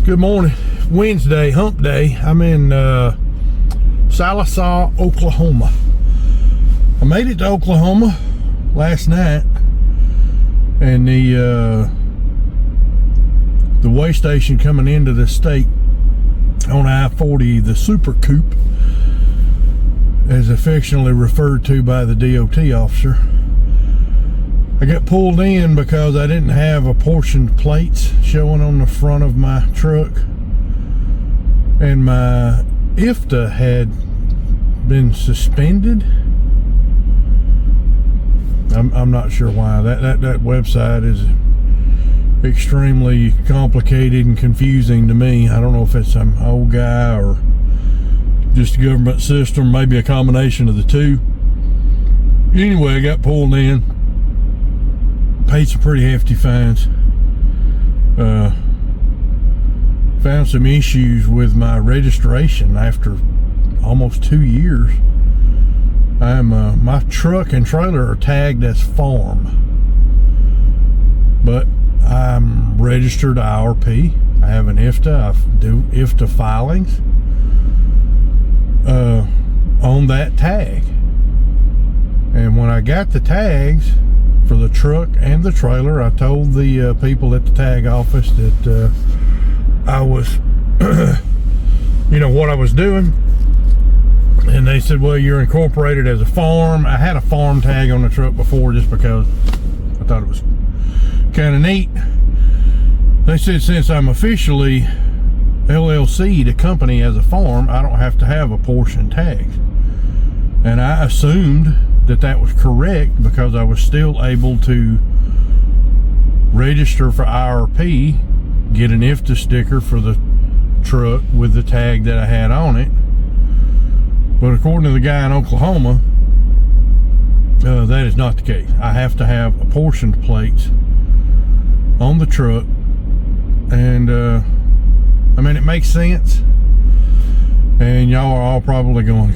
Good morning. Wednesday, hump day. I'm in Sallisaw, Oklahoma. I made it to Oklahoma last night, and the way station coming into the state on I-40, the Super Coupe, as affectionately referred to by the DOT officer. I got pulled in because I didn't have apportioned plates showing on the front of my truck, and my IFTA had been suspended. I'm not sure why. That website is extremely complicated and confusing to me. I don't know if it's some old guy or just a government system, maybe a combination of the two. Anyway, I got pulled in, paid some pretty hefty fines. Found some issues with my registration after almost 2 years. My truck and trailer are tagged as farm, but I'm registered IRP. I have an IFTA. I do IFTA filings on that tag. And when I got the tags for the truck and the trailer, I told the people at the tag office that I was, what I was doing. And they said, well, you're incorporated as a farm. I had a farm tag on the truck before just because I thought it was kind of neat. They said, since I'm officially LLC'd a company as a farm, I don't have to have a portion tags. And I assumed that was correct because I was still able to register for IRP, get an IFTA sticker for the truck with the tag that I had on it. But according to the guy in Oklahoma, that is not the case. I have to have apportioned plates on the truck, and it makes sense. And y'all are all probably going,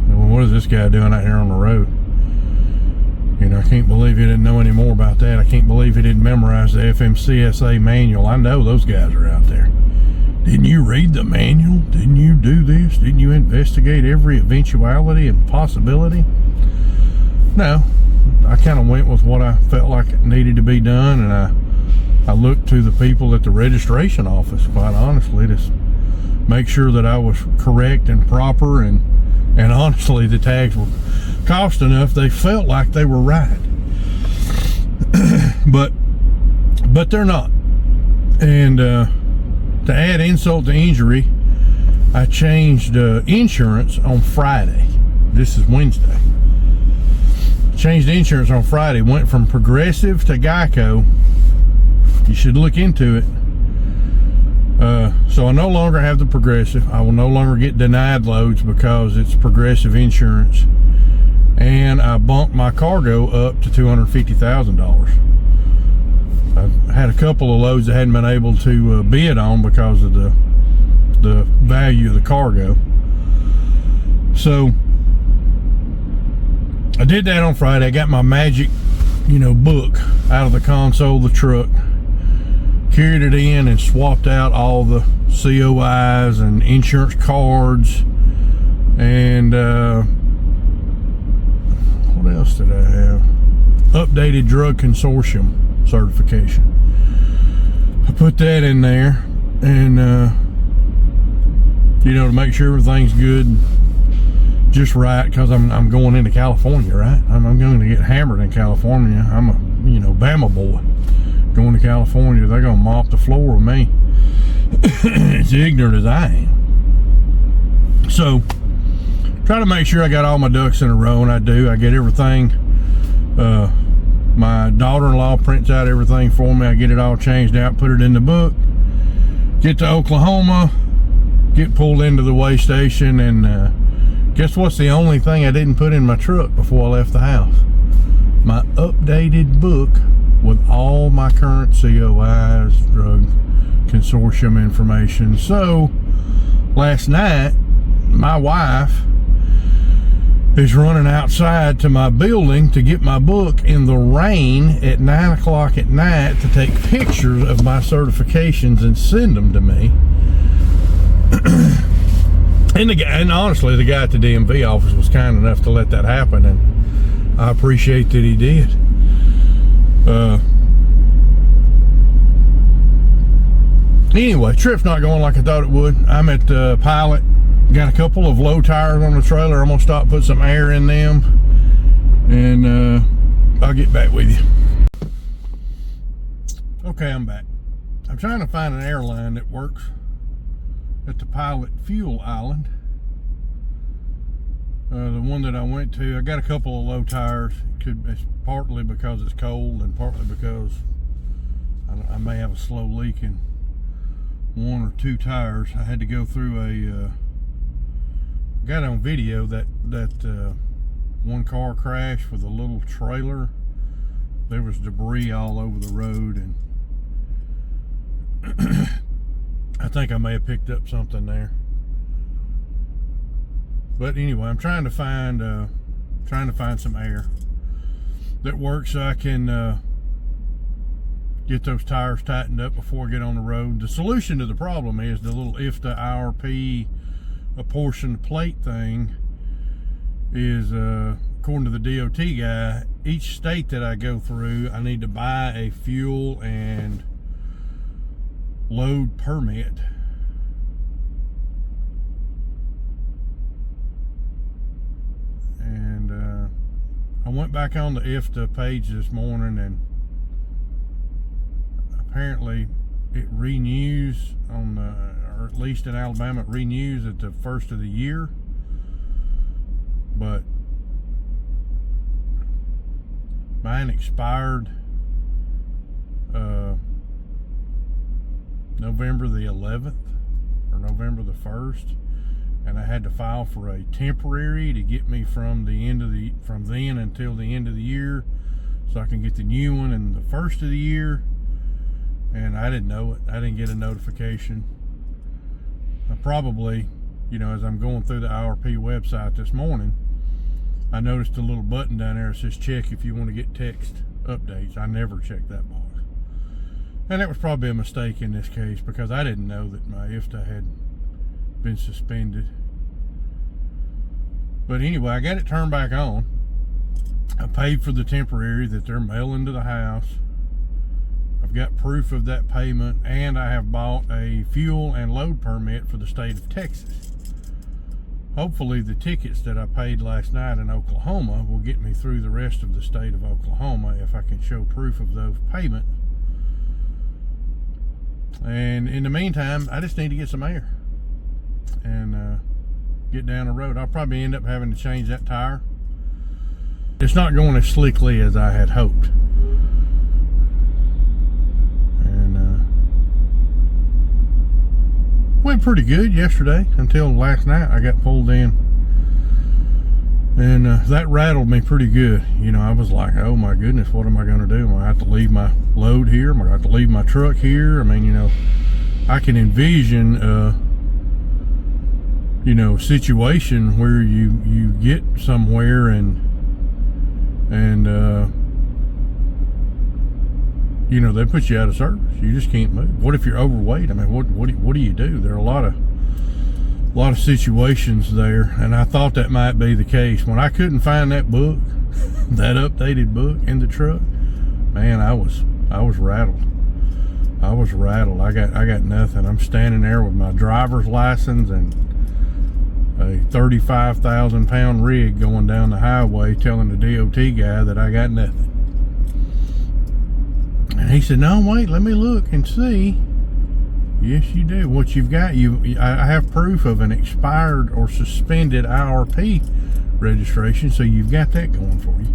what is this guy doing out here on the road? I can't believe he didn't know any more about that. I can't believe he didn't memorize the FMCSA manual. I know those guys are out there. Didn't you read the manual? Didn't you do this? Didn't you investigate every eventuality and possibility? No, I kind of went with what I felt like it needed to be done, and I looked to the people at the registration office, quite honestly, to make sure that I was correct and proper, and honestly, the tags were cost enough. They felt like they were right, but they're not. And to add insult to injury, I changed insurance on Friday. This is Wednesday. Changed insurance on Friday. Went from Progressive to Geico. You should look into it. So I no longer have the Progressive. I will no longer get denied loads because it's Progressive insurance. And I bumped my cargo up to $250,000. I had a couple of loads that hadn't been able to bid on because of the value of the cargo. So I did that on Friday. I got my magic, book out of the console of the truck, carried it in and swapped out all the COIs and insurance cards, and what else did I have? Updated drug consortium certification. I put that in there, and to make sure everything's good, just right, because I'm going into California, right? I'm going to get hammered in California. I'm a Bama boy going to California. They're going to mop the floor with me. As ignorant as I am. So try to make sure I got all my ducks in a row, and I do. I get everything. My daughter-in-law prints out everything for me. I get it all changed out, put it in the book, get to Oklahoma, get pulled into the weigh station, and guess what's the only thing I didn't put in my truck before I left the house? My updated book with all my current COIs, drug consortium information. So last night, my wife is running outside to my building to get my book in the rain at 9 o'clock at night to take pictures of my certifications and send them to me. And honestly, the guy at the DMV office was kind enough to let that happen, and I appreciate that he did. Anyway, trip's not going like I thought it would. I'm at Pilot. Got a couple of low tires on the trailer. I'm gonna stop, put some air in them, and I'll get back with you. Okay, I'm back. I'm trying to find an airline that works at the Pilot fuel island. The one that I went to, I got a couple of low tires. It's partly because it's cold and partly because I may have a slow leak in one or two tires. I had to go through a got on video that one car crash with a little trailer. There was debris all over the road, and I think I may have picked up something there. But anyway, I'm trying to find some air that works so I can get those tires tightened up before I get on the road. The solution to the problem is the little IFTA IRP apportioned plate thing is, according to the DOT guy, each state that I go through, I need to buy a fuel and load permit. And I went back on the IFTA page this morning, and apparently it renews on or at least in Alabama it renews at the first of the year, but mine expired November the 11th or November the 1st, and I had to file for a temporary to get me from then until the end of the year, so I can get the new one in the first of the year. And I didn't know it. I didn't get a notification. I probably, as I'm going through the IRP website this morning, I noticed a little button down there that says check if you want to get text updates. I never checked that box. And that was probably a mistake in this case, because I didn't know that my IFTA had been suspended. But anyway, I got it turned back on. I paid for the temporary that they're mailing to the house. I've got proof of that payment, and I have bought a fuel and load permit for the state of Texas. Hopefully the tickets that I paid last night in Oklahoma will get me through the rest of the state of Oklahoma if I can show proof of those payments. And in the meantime, I just need to get some air and get down the road. I'll probably end up having to change that tire. It's not going as slickly as I had hoped. Went pretty good yesterday until last night. I got pulled in, and that rattled me pretty good. I was like, oh my goodness, what am I going to do? Am I have to leave my load here? Am I going to have to leave my truck here? I mean, I can envision a situation where you get somewhere and they put you out of service. You just can't move. What if you're overweight? I mean, what do you do? There are a lot of situations there, and I thought that might be the case. When I couldn't find that book, that updated book in the truck, man, I was rattled. I was rattled. I got nothing. I'm standing there with my driver's license and a 35,000 pound rig going down the highway, telling the DOT guy that I got nothing. And he said, no, wait, let me look and see. Yes, you do. What you've got, I have proof of an expired or suspended IRP registration, so you've got that going for you.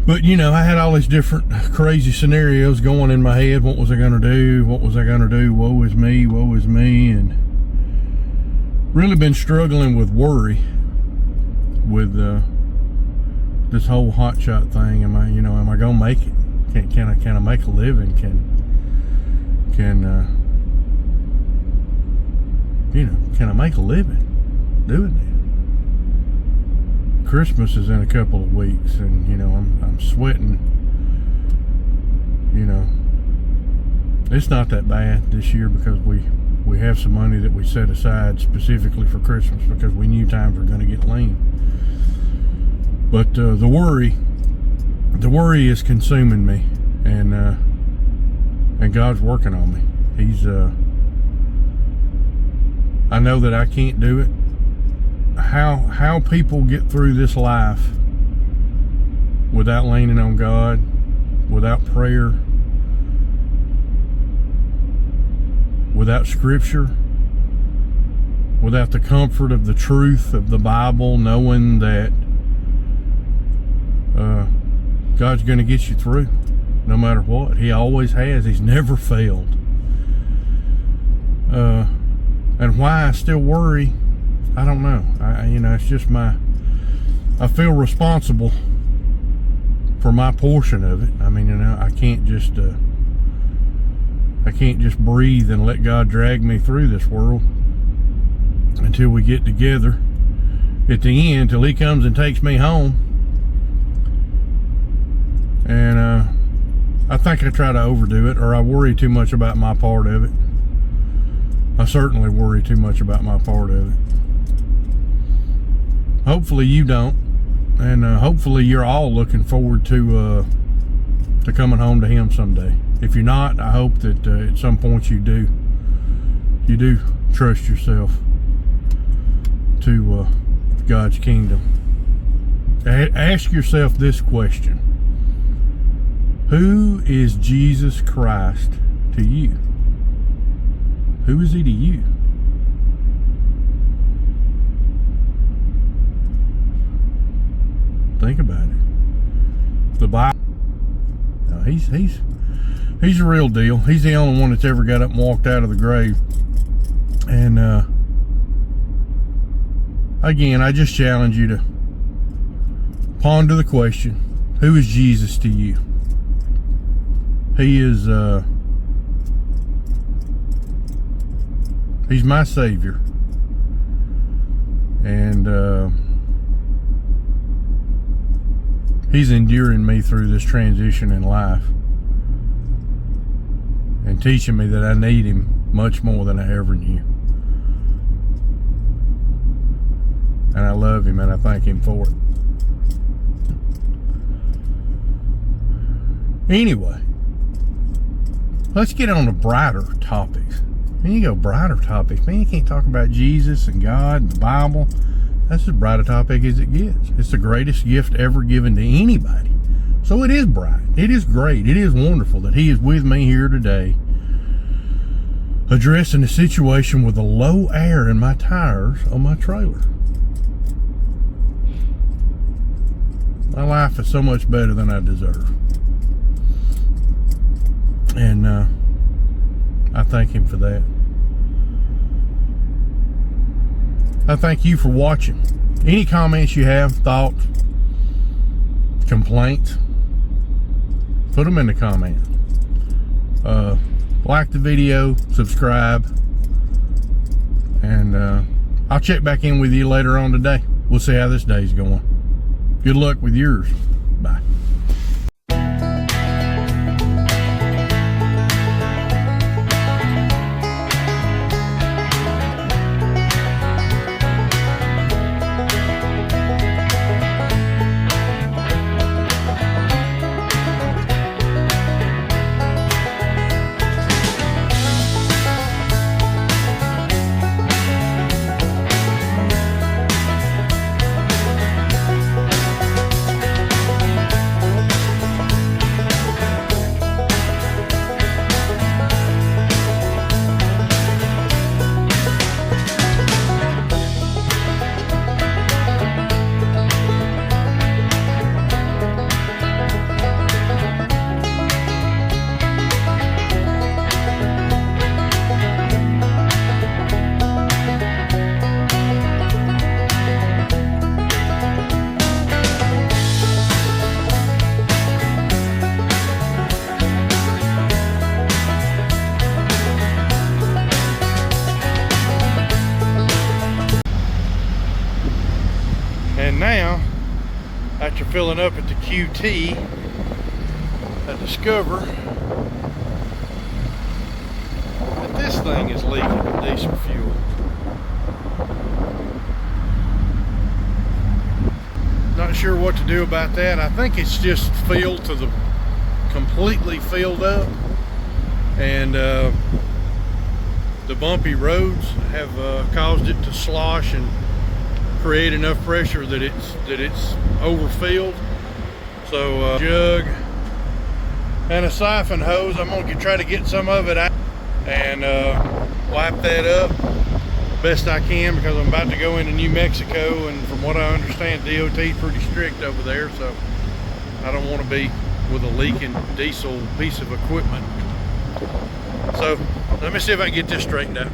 But, I had all these different crazy scenarios going in my head. What was I going to do? What was I going to do? Woe is me, and really been struggling with worry with this whole hotshot thing. Am I gonna make it? Can I make a living? Can I make a living doing Christmas is in a couple of weeks, and you know, I'm sweating. You know, it's not that bad this year because we have some money that we set aside specifically for Christmas because we knew times were going to get lean. But the worry is consuming me, and God's working on me. He's I know that I can't do it. How people get through this life without leaning on God, without prayer, without scripture, without the comfort of the truth of the Bible, knowing that God's going to get you through no matter what. He always has. He's never failed. And why I still worry, I don't know. You know, it's just I feel responsible for my portion of it. I mean, you know, I can't just breathe and let God drag me through this world until we get together at the end, till He comes and takes me home. And I think I try to overdo it, or I worry too much about my part of it. I certainly worry too much about my part of it. Hopefully you don't, and hopefully you're all looking forward to coming home to Him someday. If you're not, I hope that at some point you do trust yourself to God's kingdom. Ask yourself this question: who is Jesus Christ to you? Who is He to you? Think about it. The Bible. No, he's the real deal. He's the only one that's ever got up and walked out of the grave. And again, I just challenge you to ponder the question: who is Jesus to you? He is He's my Savior, and He's enduring me through this transition in life and teaching me that I need Him much more than I ever knew. And I love Him, and I thank Him for it. Anyway, let's get on to brighter topics. When you go brighter topics, man, you can't talk about Jesus and God and the Bible. That's as bright a topic as it gets. It's the greatest gift ever given to anybody. So it is bright. It is great. It is wonderful that He is with me here today, addressing the situation with the low air in my tires on my trailer. My life is so much better than I deserve. And I thank Him for that. I thank you for watching. Any comments you have, thoughts, complaints, put them in the comments. Like the video, subscribe, and I'll check back in with you later on today. We'll see how this day's going. Good luck with yours. Bye. filling up at the QT, I discover that this thing is leaking diesel fuel. Not sure what to do about that. I think it's just filled to the completely filled up, and the bumpy roads have caused it to slosh and create enough pressure that it's overfilled. So jug and a siphon hose, I'm gonna try to get some of it out and wipe that up best I can, because I'm about to go into New Mexico, and from what I understand, DOT is pretty strict over there, so I don't want to be with a leaking diesel piece of equipment. So let me see if I can get this straightened out.